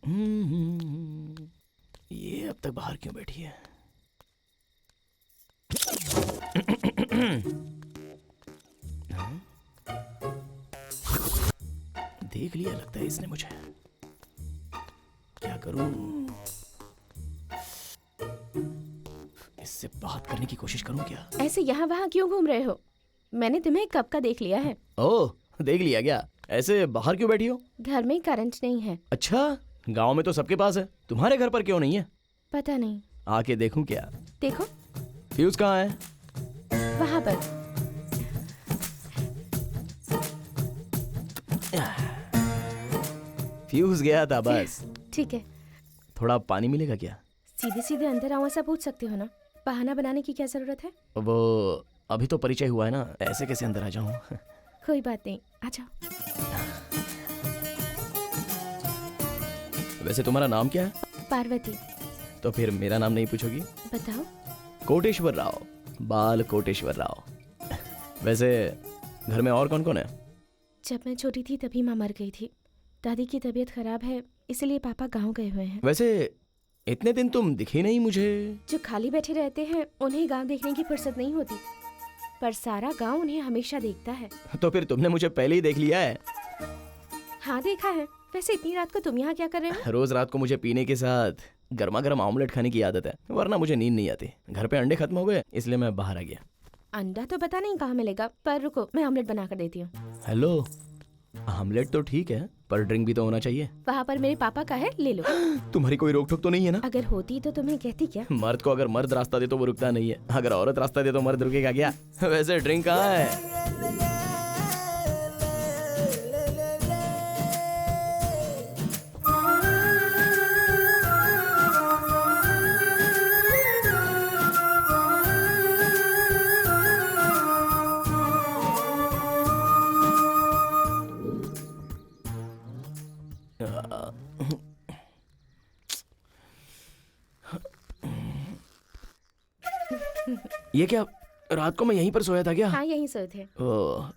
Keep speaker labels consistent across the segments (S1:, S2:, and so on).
S1: ये अब तक बाहर क्यों बैठी है? देख लिया लगता है इसने मुझे। क्या करूं? इससे बात करने की कोशिश करूं क्या?
S2: ऐसे यहाँ वहाँ क्यों घूम रहे हो? मैंने तुम्हें कब का देख लिया है।
S1: ओह, देख लिया क्या? ऐसे बाहर क्यों बैठी हो?
S2: घर में करंट नहीं है।
S1: अच्छा, गांव में तो सबके पास है, तुम्हारे घर पर क्यों नहीं है?
S2: पता नहीं।
S1: आके देखूं क्या?
S2: देखो
S1: फ्यूज कहाँ है?
S2: वहाँ पर।
S1: फ्यूज गया था बस।
S2: ठीक है।
S1: थोड़ा पानी मिलेगा क्या?
S2: सीधे सीधे अंदर आओ ऐसा पूछ सकते हो ना, बहाना बनाने की क्या जरूरत है?
S1: वो अभी तो परिचय हुआ है ना, ऐसे कैसे अंदर आ जाऊं?
S2: कोई बात नहीं, आ जाओ।
S1: वैसे तुम्हारा नाम क्या है?
S2: पार्वती।
S1: तो फिर मेरा नाम नहीं पूछोगी?
S2: बताओ।
S1: कोटेश्वर राव, बाल कोटेश्वर राव। वैसे घर में और कौन कौन है?
S2: जब मैं छोटी थी तभी माँ मर गई थी। दादी की तबीयत खराब है, इसलिए पापा गांव गए हुए हैं।
S1: वैसे इतने दिन तुम दिखे नहीं मुझे।
S2: जो खाली बैठे रहते हैं उन्हें गांव देखने की फुर्सत नहीं होती, पर सारा गांव उन्हें हमेशा देखता है।
S1: तो फिर तुमने मुझे पहले ही देख लिया है।
S2: हाँ देखा है। वैसे इतनी रात को तुम यहाँ क्या कर रहे हो?
S1: रोज रात को मुझे पीने के साथ गर्मा गर्म ऑमलेट खाने की आदत है, वरना मुझे नींद नहीं आती। घर पे अंडे खत्म हो गए, इसलिए मैं बाहर आ गया।
S2: अंडा तो पता नहीं कहाँ मिलेगा, पर रुको मैं ऑमलेट बना कर देती हूँ।
S1: हेलो, ऑमलेट तो ठीक है, पर ड्रिंक भी तो होना चाहिए।
S2: वहाँ पर मेरे पापा का है, ले लो।
S1: तुम्हारी कोई रोक टोक तो नहीं है ना?
S2: अगर होती तो तुम्हें कहती क्या?
S1: मर्द को अगर मर्द रास्ता दे तो वो रुकता नहीं है, अगर औरत रास्ता दे तो मर्द रुकेगा क्या? वैसे ड्रिंक कहाँ है? ये क्या, रात को मैं यहीं पर सोया था क्या?
S2: हाँ यहीं सोए थे।
S1: ओह,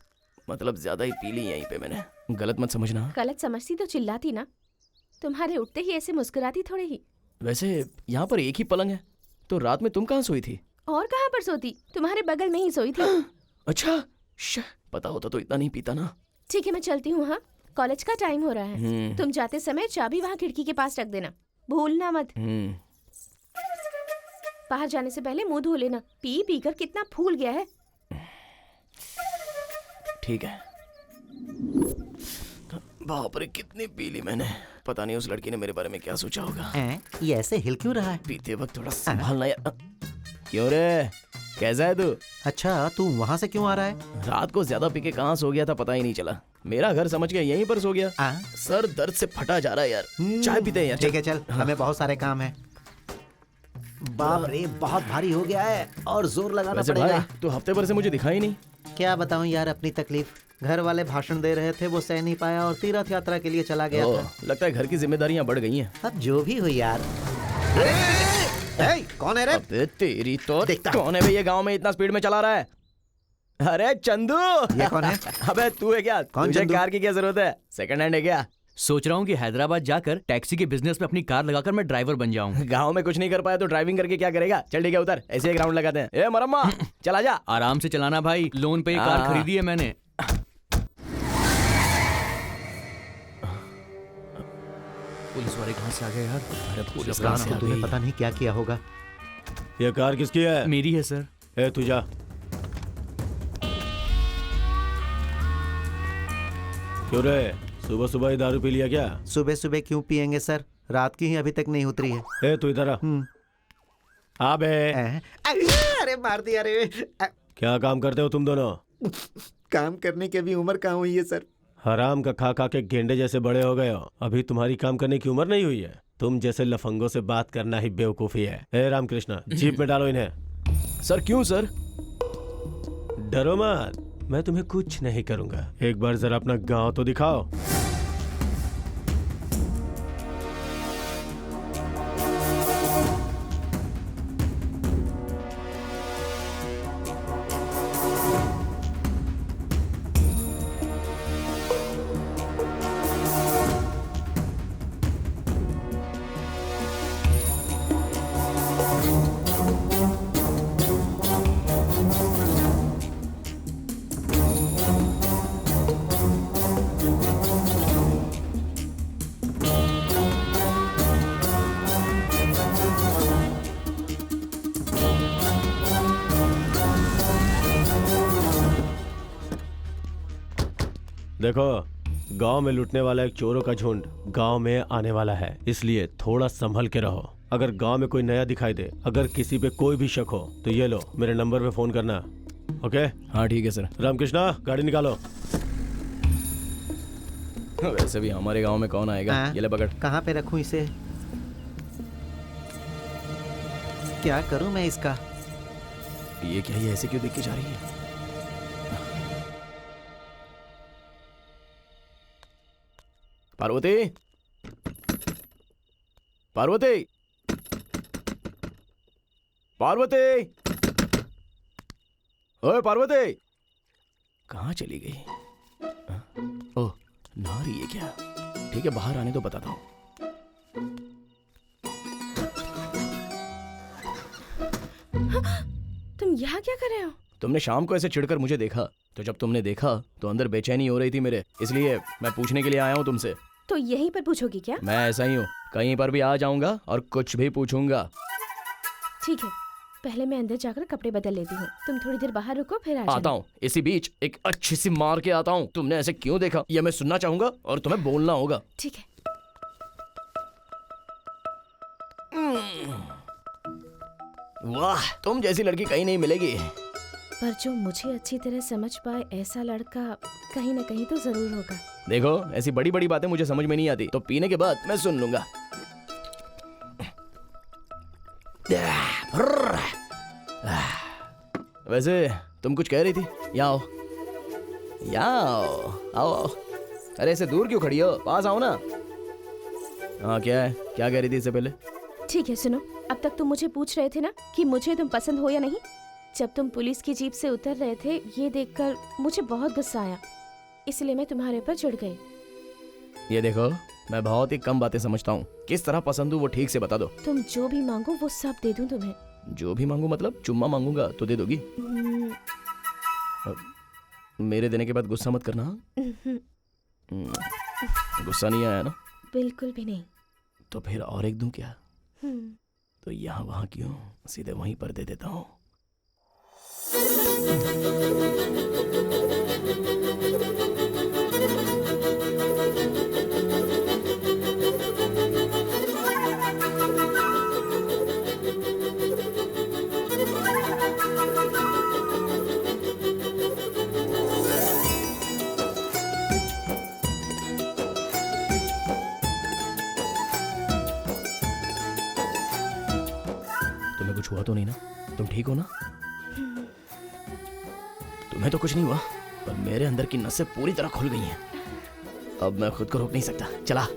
S1: मतलब ज्यादा ही पी ली यहीं पे मैंने। गलत मत समझना।
S2: गलत समझती तो चिल्लाती ना, तुम्हारे उठते ही ऐसे मुस्कुराती थोड़े ही।
S1: वैसे यहाँ पर एक ही पलंग है, तो रात में तुम कहाँ सोई थी?
S2: और कहाँ पर सोती, तुम्हारे बगल में ही सोई थी।
S1: अच्छा, पता होता तो इतना नहीं पीता ना।
S2: ठीक है मैं चलती हूँ। हाँ, कॉलेज का टाइम हो रहा है। तुम जाते समय चाबी वहाँ खिड़की के पास रख देना, भूलना मत। बाहर जाने से पहले मुंह धो लेना, पी पी कर कितना फूल गया है।
S1: ठीक है। बाप रे, कितनी पी ली मैंने। पता नहीं उस लड़की ने मेरे बारे में क्या सोचा होगा।
S3: ये ऐसे हिल क्यों रहा है?
S1: पीते वक्त थोड़ा संभालना यार। क्यों रे, कैसा है तू?
S3: अच्छा, तू वहाँ से क्यों आ रहा है?
S1: रात को ज्यादा पी के कहाँ सो गया था पता ही नहीं चला। मेरा घर समझ के यहीं पर सो गया। सर दर्द से फटा जा रहा है यार। चाय पीते हैं यार।
S3: ठीक है चल, हमें बहुत सारे काम है। बाप रे, बहुत भारी हो गया है और जोर लगाना पड़ेगा।
S1: भाई, तू हफ्ते भर से मुझे दिखा ही नहीं।
S3: क्या बताऊं यार अपनी तकलीफ। घर वाले भाषण दे रहे थे, वो सह नहीं पाया और तीर्थ यात्रा के लिए चला गया था।
S1: लगता है घर की जिम्मेदारियां बढ़ गई हैं।
S3: अब जो भी हो यार। कौन है रे?
S1: अबे तेरी तो कौन है भैया, गांव में इतना स्पीड में चला रहा है? अरे चंदू।
S3: ये कौन है?
S1: अबे तू है क्या? तुझे कार की क्या जरूरत है? सेकंड हैंड है क्या?
S4: सोच रहा हूँ कि हैदराबाद जाकर टैक्सी के बिजनेस में अपनी कार लगाकर मैं ड्राइवर बन जाऊँ।
S1: गांव में कुछ नहीं कर पाया तो ड्राइविंग करके क्या करेगा? चल ठीक है, उतर, ऐसे एक राउंड लगाते हैं। ए मरम्मा, चला जा।
S4: आराम से चलाना भाई, लोन पे ये कार खरीदी है मैंने। पुलिस वाले कहाँ से आ गए यार?
S1: अरे पुलिस
S3: को तूने पता नहीं क्या किया होगा।
S5: ये कार किसकी है?
S4: मेरी है सर।
S5: ए तू जा। क्यों रे, सुबह सुबह ही दारू पी लिया क्या?
S3: सुबह सुबह क्यों पियेंगे सर, रात की ही अभी तक नहीं उतरी है।
S5: ए तू इधर आ बे।
S3: अरे मार दिया रे।
S5: क्या काम करते हो तुम दोनों?
S3: काम करने की भी उम्र कहाँ हुई है सर।
S5: हराम का खा खा के गेंडे जैसे बड़े हो गए हो, अभी तुम्हारी काम करने की उम्र नहीं हुई है। तुम जैसे लफंगों से बात करना ही बेवकूफी है। ए रामकृष्णा, जीप में डालो इन्हें।
S1: सर क्यों सर?
S5: डरो मत, मैं तुम्हें कुछ नहीं करूंगा। एक बार जरा अपना गांव तो दिखाओ। देखो, गांव में लूटने वाला एक चोरों का झुंड गांव में आने वाला है, इसलिए थोड़ा संभल के रहो। अगर गांव में कोई नया दिखाई दे, अगर किसी पे कोई भी शक हो, तो ये लो, मेरे नंबर पे फोन करना। ओके?
S1: हाँ ठीक है सर।
S5: रामकृष्णा, गाड़ी निकालो।
S1: वैसे भी हमारे गांव में कौन आएगा।
S3: हाँ?
S1: ये ले पकड़।
S3: कहाँ पे रखूं इसे? क्या करूं मैं इसका?
S1: ये क्या, ये ऐसे क्यों दिख के जा रही है? पार्वती, पार्वती, पार्वती, ओए पार्वती, कहाँ चली गई? ओह, नहा रही है क्या? ठीक है, बाहर आने तो बताता हूँ।
S2: तुम यहाँ क्या कर रहे हो?
S1: तुमने शाम को ऐसे चिढ़कर मुझे देखा, तो जब तुमने देखा तो अंदर बेचैनी हो रही थी मेरे, इसलिए मैं पूछने के लिए आया हूँ तुमसे।
S2: तो यहीं पर पूछोगी क्या?
S1: मैं ऐसा ही हूँ, कहीं पर भी आ जाऊंगा और कुछ भी पूछूंगा।
S2: ठीक है, पहले मैं अंदर जाकर कपड़े बदल लेती हूँ। तुम थोड़ी देर बाहर रुको, फिर आ
S1: आता
S2: जाना।
S1: हूँ, इसी बीच एक अच्छी सी मार के आता हूँ। तुमने ऐसे क्यों देखा, ये मैं सुनना चाहूंगा और तुम्हें बोलना होगा।
S2: ठीक है।
S1: वाह, तुम जैसी लड़की कहीं नहीं मिलेगी।
S2: पर जो मुझे अच्छी तरह समझ पाए ऐसा लड़का कहीं न कहीं तो जरूर होगा।
S1: देखो, ऐसी बड़ी बड़ी बातें मुझे समझ में नहीं आती, तो पीने के बाद मैं सुन लूंगा। वैसे तुम कुछ कह रही थी? यहाँ आओ, यहाँ आओ, आओ आओ। अरे ऐसे दूर क्यों खड़ी हो, पास आओ ना। हाँ क्या है, क्या कह रही थी इससे पहले?
S2: ठीक है, सुनो। अब तक तुम मुझे पूछ रहे थे ना कि मुझे तुम पसंद हो या नहीं। जब तुम पुलिस की जीप से उतर रहे थे, ये देखकर मुझे बहुत गुस्सा आया, इसलिए मैं तुम्हारे ऊपर चिढ़ गई।
S1: ये देखो, मैं बहुत ही कम बातें समझता हूँ। किस तरह पसंद हूँ वो ठीक से बता दो।
S2: तुम जो भी मांगो वो सब दे दूं तुम्हें।
S1: जो भी मांगू मतलब? चुम्मा मांगूंगा तो दे दोगी? मेरे देने के बाद गुस्सा मत करना। गुस्सा नहीं आया ना?
S2: बिल्कुल भी नहीं।
S1: तो फिर और एक दूं क्या? तो यहाँ वहाँ क्यों, सीधे वहीं पर दे देता हूँ। तुम्हें कुछ हुआ तो नहीं ना? तुम ठीक हो ना? तुम्हें तो कुछ नहीं हुआ, पर मेरे अंदर की नसें पूरी तरह खुल गई हैं। अब मैं खुद को रोक नहीं सकता। चला।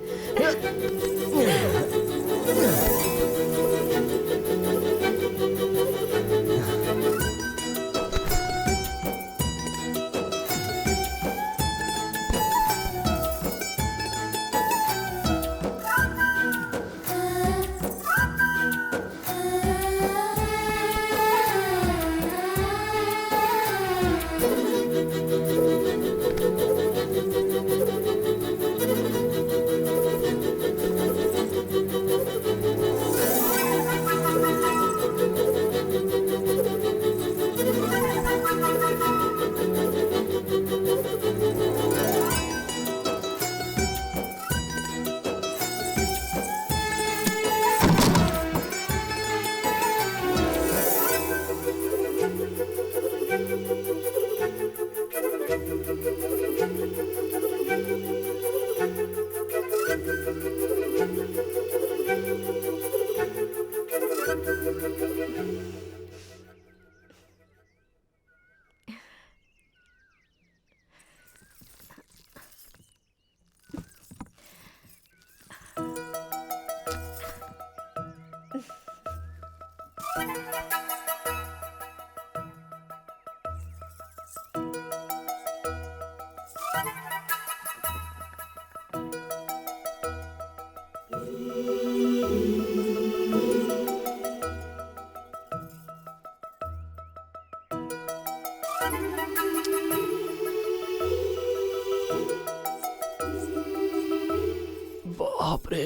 S1: बाप रे,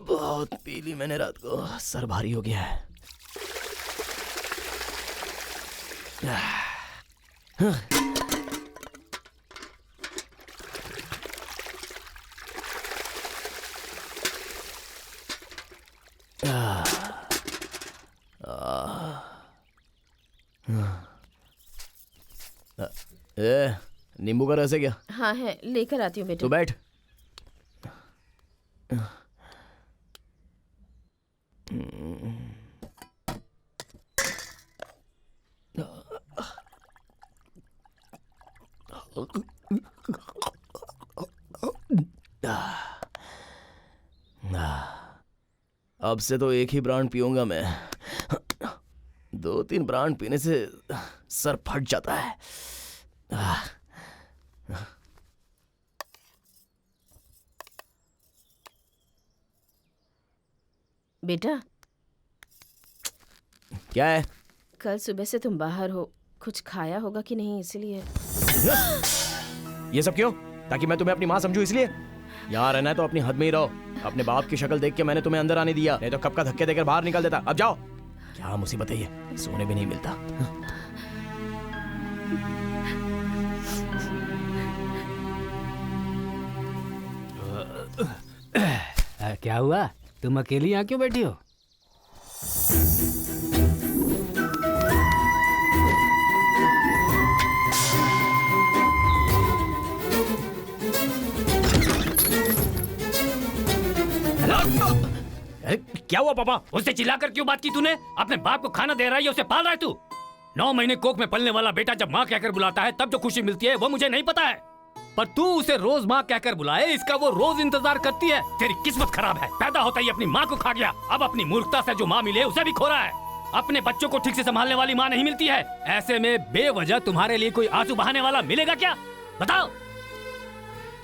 S1: बहुत पी ली मैंने रात को, सर भारी हो गया है। ए, नींबू का रस है क्या?
S2: हाँ है, लेकर आती हूँ बेटा।
S1: तो बैठ। अब से तो एक ही ब्रांड पीऊंगा मैं। 2-3 ब्रांड पीने से सर फट जाता है।
S2: बेटा,
S1: क्या है?
S2: कल सुबह से तुम बाहर हो, कुछ खाया होगा कि नहीं, इसलिए।
S1: ये सब क्यों? ताकि मैं तुम्हें अपनी माँ समझूं इसलिए? यहाँ रहना है तो अपनी हद में ही रहो। अपने बाप की शक्ल देख के मैंने तुम्हें अंदर आने दिया, नहीं तो कब का धक्के देकर बाहर निकल देता। अब जाओ। क्या मुसीबत है ये, सोने भी नहीं मिलता।
S6: क्या हुआ? तुम अकेली यहाँ क्यों बैठी हो?
S1: अरे क्या हुआ पापा?
S6: उससे चिल्लाकर क्यों बात की तूने? अपने बाप को खाना दे रहा है, उसे पाल रहा है तू। 9 महीने कोख में पलने वाला बेटा जब माँ कहकर बुलाता है तब जो खुशी मिलती है वो मुझे नहीं पता है, पर तू उसे रोज माँ कहकर बुलाए इसका वो रोज इंतजार करती है। तेरी किस्मत खराब है, पैदा होता ही अपनी माँ को खा गया, अब अपनी मूर्खता से जो माँ मिले उसे भी खो रहा है। अपने बच्चों को ठीक से संभालने वाली माँ नहीं मिलती है, ऐसे में बेवजह तुम्हारे लिए कोई आंसू बहाने वाला मिलेगा क्या? बताओ।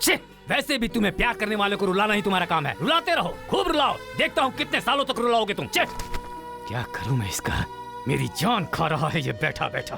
S6: छे, वैसे भी तुम्हें प्यार करने वाले को रुलाना ही तुम्हारा काम है। रुलाते रहो, खूब रुलाओ, देखता हूँ कितने सालों तक रुलाओगे तुम। क्या करूं मैं इसका? मेरी जान खा रहा है ये बैठा बैठा।